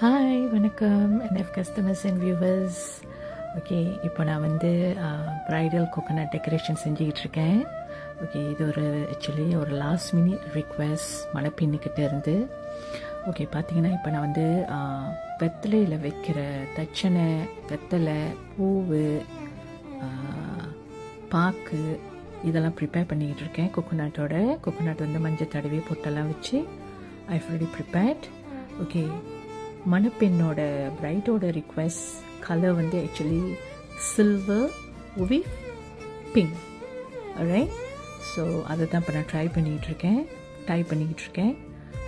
Hi வணக்கம் NF customers and viewers. Okay, இப்போ நான் வந்து ப்ரைடல் கோகோனட் டெக்கரேஷன் செஞ்சுக்கிட்டு இருக்கேன். ஓகே, இது ஆக்சுவலி ஒரு லாஸ்ட் மினிட் ரிக்வெஸ்ட் மணப்பெண்ணுக்கிட்ட இருந்து. ஓகே, பார்த்தீங்கன்னா இப்போ நான் வந்து வெத்தலையில் வைக்கிற தட்சணை, வெத்தலை, பூவு, பாக்கு இதெல்லாம் ப்ரிப்பேர் பண்ணிக்கிட்டு இருக்கேன். கோகோனட் வந்து மஞ்சள் தடவி பொட்டெல்லாம் வச்சு ஐ ஆல்ரெடி ப்ரிப்பேர்ட். ஓகே, மணப்பெண்ணோட பிரைட்டோட ரிக்வெஸ்ட் கலர் வந்து actually silver with pink. Right, so அதை தான் இப்போ நான் ட்ரை பண்ணிக்கிட்டு இருக்கேன்.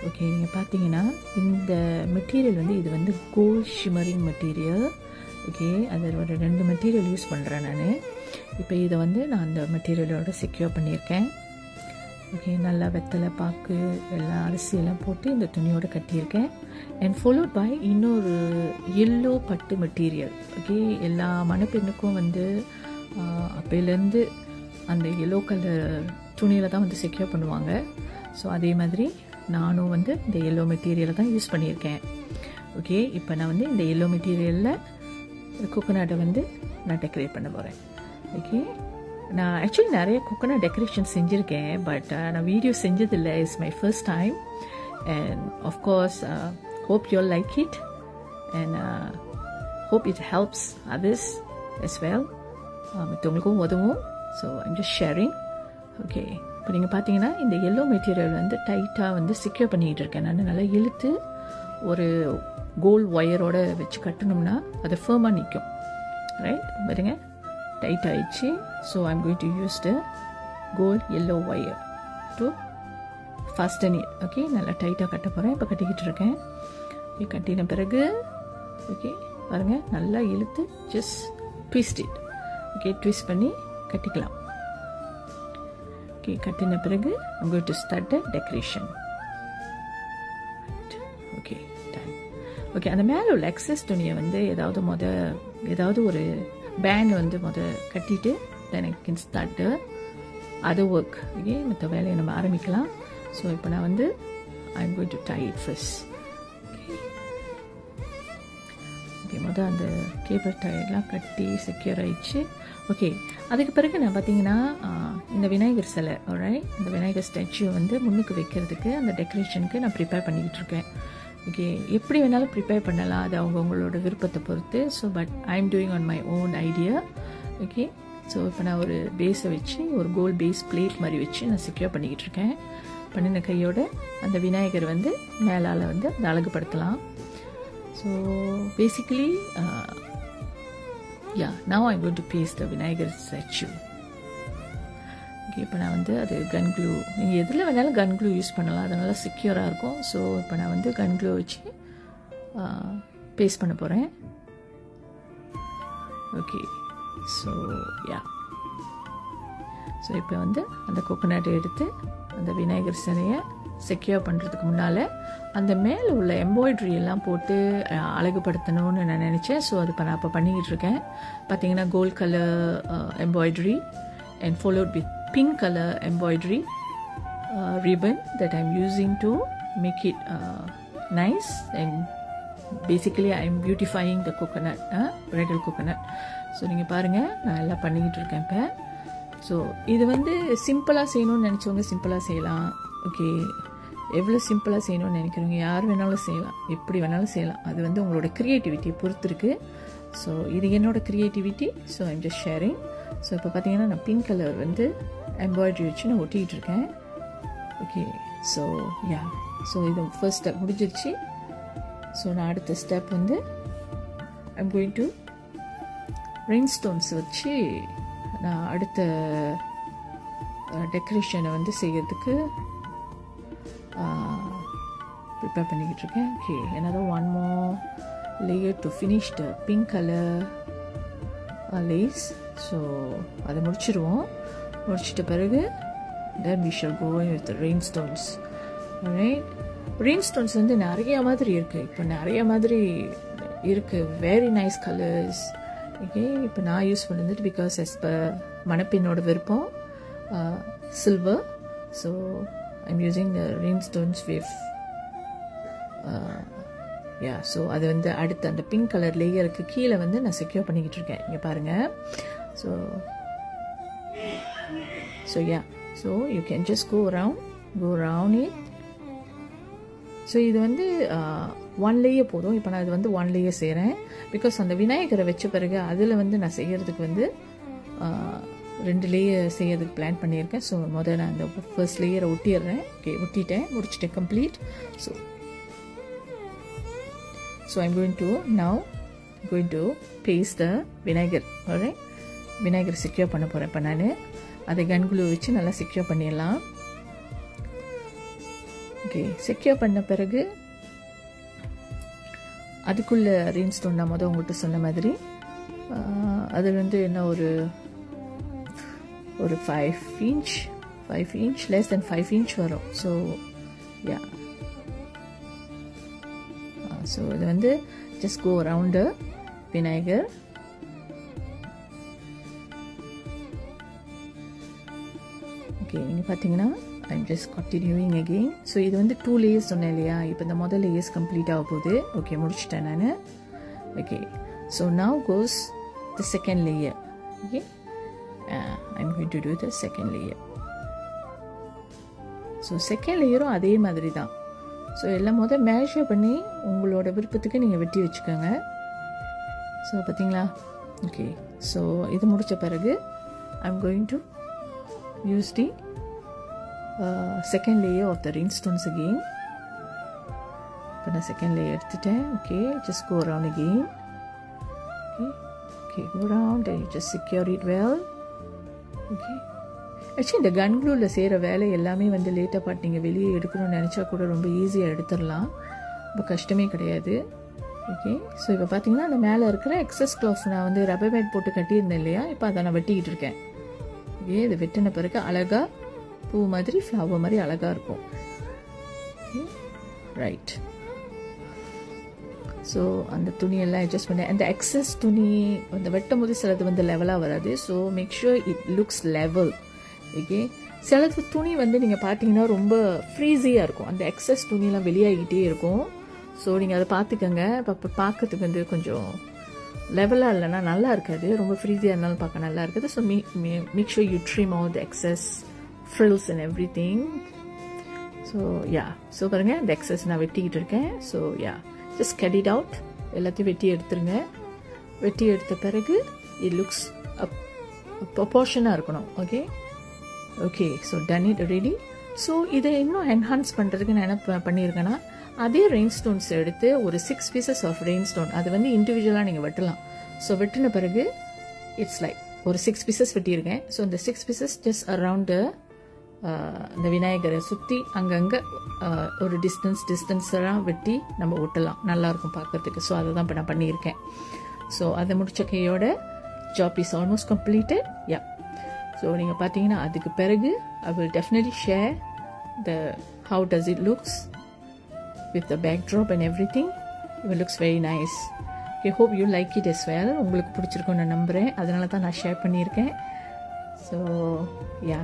ஓகே, நீங்கள் பார்த்தீங்கன்னா இந்த மெட்டீரியல் வந்து இது வந்து கோல்ட் ஷிமரிங் மெட்டீரியல். ஓகே, அதில் ஒரு 2 மெட்டீரியல் யூஸ் பண்ணுறேன் நான். இப்போ இதை வந்து நான் அந்த மெட்டீரியலோட செக்யூர் பண்ணியிருக்கேன். ஓகே, நல்லா வெத்தலை, பாக்கு எல்லாம் அரிசியெல்லாம் போட்டு இந்த துணியோடு கட்டியிருக்கேன். அண்ட் ஃபாலோட் பை இன்னொரு எல்லோ பட்டு மெட்டீரியல். ஓகே, எல்லா மணப்பெண்ணுக்கும் வந்து அப்போலேருந்து அந்த எல்லோ கலர் துணியில் தான் வந்து செக்யூர் பண்ணுவாங்க. ஸோ அதே மாதிரி நானும் வந்து இந்த எல்லோ மெட்டீரியலை தான் யூஸ் பண்ணியிருக்கேன். ஓகே, இப்போ நான் வந்து இந்த எல்லோ மெட்டீரியலில் கோகோனட்டை வந்து நான் டெக்கரேட் பண்ண போகிறேன். ஓகே, நான் ஆக்சுவலி நிறைய கோகோனட் டெக்கரேஷன் செஞ்சுருக்கேன், பட் நான் வீடியோ செஞ்சதில்லை. It's my first time. And of course hope you all like it and hope it helps others as well. மற்றவங்களுக்கும் உதவும். So I'm just sharing. Okay, இப்போ நீங்கள் பார்த்தீங்கன்னா இந்த எல்லோ மெட்டீரியல் வந்து டைட்டாக வந்து செக்யூர் பண்ணிக்கிட்டு இருக்கேன். நான் நல்லா இழுத்து ஒரு கோல்ட் ஒயரோட வச்சு கட்டணும்னா அது ஃபர்மாக நிற்கும். ரைட், பாருங்க, டைட் ஆயிடுச்சு. So I'm going to use the gold yellow wire to fasten it. Okay, நல்லா டைட்டாக கட்ட போகிறேன். இப்போ கட்டிக்கிட்டு இருக்கேன். கட்டின பிறகு ஓகே பாருங்கள், நல்லா இழுத்து just twist it. Okay, twist பண்ணி கட்டிக்கலாம். ஓகே, கட்டின பிறகு I'm going to start the decoration. Okay, done. Okay, அந்த மேலே உள்ள எக்ஸஸ் துணியை வந்து ஏதாவது ஒரு பேண்ட் வந்து கட்டிட்டு then I can start the other work. Okay, மற்ற வேலையை நம்ம ஆரம்பிக்கலாம். ஸோ இப்போ நான் வந்து I'm going to tie it first. Okay, அந்த கேபிள் டயர்லாம் கட்டி செக்யூர் ஆயிடுச்சு. ஓகே, அதுக்கு பிறகு நான் பார்த்தீங்கன்னா இந்த விநாயகர் சிலை, இந்த விநாயகர் ஸ்டாச்சு வந்து முன்னுக்கு வைக்கிறதுக்கு அந்த டெக்கரேஷனுக்கு நான் ப்ரிப்பேர் பண்ணிக்கிட்டு இருக்கேன். ஓகே, எப்படி வேணாலும் ப்ரிப்பேர் பண்ணலாம், அது அவங்கவுங்களோட விருப்பத்தை பொறுத்து. So but I am doing on my own idea. Okay, so இப்போ நான் ஒரு பேஸை வச்சு ஒரு கோல்ட் பேஸ் பிளேட் மாதிரி வச்சு நான் செக்யூர் பண்ணிக்கிட்டு இருக்கேன். பண்ணின கையோட அந்த விநாயகர் வந்து மேலால் வந்து அந்த அழகுபடுத்தலாம். So basically now I'm going to paste the Vinayagar statue. Okay, இப்போ நான் வந்து அது கன் க்ளூ, நீங்கள் எதில் வேணாலும் கன் க்ளூ யூஸ் பண்ணலாம், அதனால செக்யூராக இருக்கும். ஸோ இப்போ நான் வந்து கன் க்ளூ வச்சு பேஸ்ட் பண்ண போகிறேன். ஓகே, ஸோ ஸோ இப்போ வந்து அந்த கோகோனட்டை எடுத்து அந்த விநாயகர் சிலையை செக்யூர் பண்ணுறதுக்கு முன்னால் அந்த மேலே உள்ள எம்ப்ராய்ட்ரி எல்லாம் போட்டு அழகுபடுத்தணும்னு நான் நினச்சேன். ஸோ அது நான் இப்போ பண்ணிக்கிட்டு இருக்கேன். பார்த்தீங்கன்னா gold colour embroidery and followed with pink colour embroidery ribbon that I'm using to make it nice, and basically I'm beautifying the coconut, bridal coconut. So நீங்கள் பாருங்கள், நான் எல்லாம் பண்ணிக்கிட்டு இருக்கேன் இப்போ. ஸோ இது வந்து சிம்பிளாக செய்யணும்னு நினச்சவங்க சிம்பிளாக செய்யலாம். ஓகே, எவ்வளோ சிம்பிளாக செய்யணும்னு நினைக்கிறவங்க யார் வேணாலும் செய்யலாம், எப்படி வேணாலும் செய்யலாம். அது வந்து உங்களோட க்ரியேட்டிவிட்டியை பொறுத்து இருக்குது. ஸோ இது என்னோட creativity. So I'm just sharing. So இப்போ பார்த்தீங்கன்னா நான் பிங்க் கலர் வந்து எம்ப்ராய்ட்ரி வச்சு நான் ஒட்டிக்கிட்டு இருக்கேன். ஓகே, ஸோ ஸோ இது ஃபர்ஸ்ட் ஸ்டெப் முடிஞ்சிருச்சு. ஸோ நான் அடுத்த ஸ்டெப் வந்து I'm going to rain stones வச்சு நான் அடுத்த டெக்கரேஷனை வந்து செய்யறதுக்கு ப்ரிப்பேர் பண்ணிக்கிட்டு இருக்கேன். Okay, another one more layer to finish the pink color lace. So அதை முடிச்சிட்ட பிறகு then we shall go in with the rain stones. Alright, rain stones வந்து நிறைய மாதிரி இருக்குது. இப்போ நிறைய மாதிரி இருக்குது, வெரி நைஸ் கலர்ஸ். ஓகே, இப்போ நான் யூஸ் பண்ணது பிகாஸ் as per மணப்பெண்ணோட விருப்பம் silver. So I'm using the rain stones with yeah so அது வந்து அடுத்த அந்த பிங்க் கலர் லேயருக்கு கீழே வந்து நான் செக்யூர் பண்ணிக்கிட்டு இருக்கேன். இங்கே பாருங்கள். So yeah so you can just go around it. So இது வந்து 1 லேயர் போதும். இப்போ நான் இது வந்து 1 லேயர் செய்கிறேன். பிகாஸ் அந்த விநாயகரை வச்ச பிறகு அதில் வந்து நான் செய்கிறதுக்கு வந்து 2 லேயர் செய்யறதுக்கு பிளான் பண்ணியிருக்கேன். ஸோ முதல்ல நான் அந்த ஃபர்ஸ்ட் லேயரை ஒட்டிடுறேன். ஓகே, முடிச்சிட்டேன் complete. So I'm going to paste the vinegar. Alright, vinegar secure பண்ண போறேன். இப்போ நான் அதை கன் க்ளூ வச்சு நல்லா செக்யூர் பண்ணிடலாம். ஓகே, செக்யூர் பண்ண பிறகு அதுக்குள்ள ரெயின்ஸ்டோன் நான் முதல் உங்கள்கிட்ட சொன்ன மாதிரி அது வந்து என்ன ஒரு 5 inch less than 5 inch வரும். ஸோ யா ஸோ இது வந்து just go around the Vinayagar. Okay, நீங்கள் பார்த்தீங்கன்னா I'm just continuing again. So இது வந்து 2 லேயர்ஸ் சொன்னேன் இல்லையா? இப்போ இந்த முதல் லேயர்ஸ் கம்ப்ளீட் ஆக போகுது. ஓகே, முடிச்சிட்டேன் நான். Okay, so now goes the second layer. Okay, I'm going to do the second layer. So second லேயரும் அதே மாதிரி தான். ஸோ எல்லாம் முதல் மேஷர் பண்ணி உங்களோட விருப்பத்துக்கு நீங்கள் வெட்டி வச்சுக்கோங்க. ஸோ பார்த்தீங்களா? ஓகே, ஸோ இது முடித்த பிறகு I'm going to use the second layer of the rhinestones again. இப்போ நான் செகண்ட் லேயர் எடுத்துட்டேன். Okay, just go around again. Okay, go around and just secure it well. Okay, actually இந்த gun க்ளூவில் செய்கிற வேலை எல்லாமே வந்து லேட்டாக பார்த்து நீங்கள் வெளியே எடுக்கணும்னு நினச்சா கூட ரொம்ப ஈஸியாக எடுத்துடலாம். ரொம்ப கஷ்டமே கிடையாது. ஓகே, ஸோ இப்போ பார்த்தீங்கன்னா அந்த மேலே இருக்கிற எக்ஸஸ் கிளாத் நான் வந்து ரப்பர் பேண்ட் போட்டு கட்டியிருந்தேன் இல்லையா? இப்போ அதை நான் வெட்டிக்கிட்டு இருக்கேன். ஓகே, இது வெட்டின பிறகு அழகாக பூ மாதிரி ஃப்ளவர் மாதிரி அழகாக இருக்கும். ரைட். ஸோ அந்த துணியெல்லாம் அட்ஜஸ்ட் பண்ணேன். அந்த எக்ஸஸ் துணி அந்த வெட்டும் போது சிலது வந்து லெவலாக வராது. So make sure it looks level. Okay, சிலது துணி வந்து நீங்கள் பார்த்தீங்கன்னா ரொம்ப ஃப்ரீஸியாக இருக்கும். அந்த எக்ஸஸ் துணியெல்லாம் வெளியாகிட்டே இருக்கும். ஸோ நீங்கள் அதை பார்த்துக்கோங்க. இப்போ பார்க்கறதுக்கு வந்து கொஞ்சம் லெவலாக இல்லைன்னா நல்லா இருக்காது. ரொம்ப ஃப்ரீஸியாக இருந்தாலும் பார்க்க நல்லா இருக்குது. So make sure you trim all the excess frills and everything. So yeah, so பாருங்கள் இந்த எக்ஸஸ் நான் வெட்டிக்கிட்டு இருக்கேன். So yeah, just cut it out. எல்லாத்தையும் வெட்டி எடுத்துருங்க. வெட்டி எடுத்த பிறகு இட் லுக்ஸ் ப்ரொபோர்ஷனாக இருக்கணும். Okay, so done it ready. So இதை இன்னும் என்ஹான்ஸ் பண்ணுறதுக்கு நான் என்ன பண்ணியிருக்கேன்னா, அதே ரெயின்ஸ்டோன்ஸ் எடுத்து ஒரு 6 pieces ஆஃப் ரெயின்ஸ்டோன் அது வந்து இண்டிவிஜுவலாக நீங்கள் வெட்டலாம். ஸோ வெட்டின பிறகு இட்ஸ் லைக் ஒரு 6 pieces வெட்டியிருக்கேன். ஸோ இந்த 6 pieces ஜஸ்ட் அரவுண்டு இந்த விநாயகரை சுற்றி அங்கங்கே ஒரு டிஸ்டன்ஸெல்லாம் வெட்டி நம்ம ஒட்டலாம். நல்லாயிருக்கும் பார்க்கறதுக்கு. ஸோ அதை தான் இப்போ நான் பண்ணியிருக்கேன். ஸோ அதை முடித்த கையோட job is almost completed. Yeah, so நீங்கள் பார்த்தீங்கன்னா அதுக்கு பிறகு I will definitely share the how does it looks with the backdrop and everything. It looks very nice. I hope you like it as well. உங்களுக்கு பிடிச்சிருக்குன்னு நான் நம்புகிறேன். அதனால தான் நான் ஷேர் பண்ணியிருக்கேன். So yeah,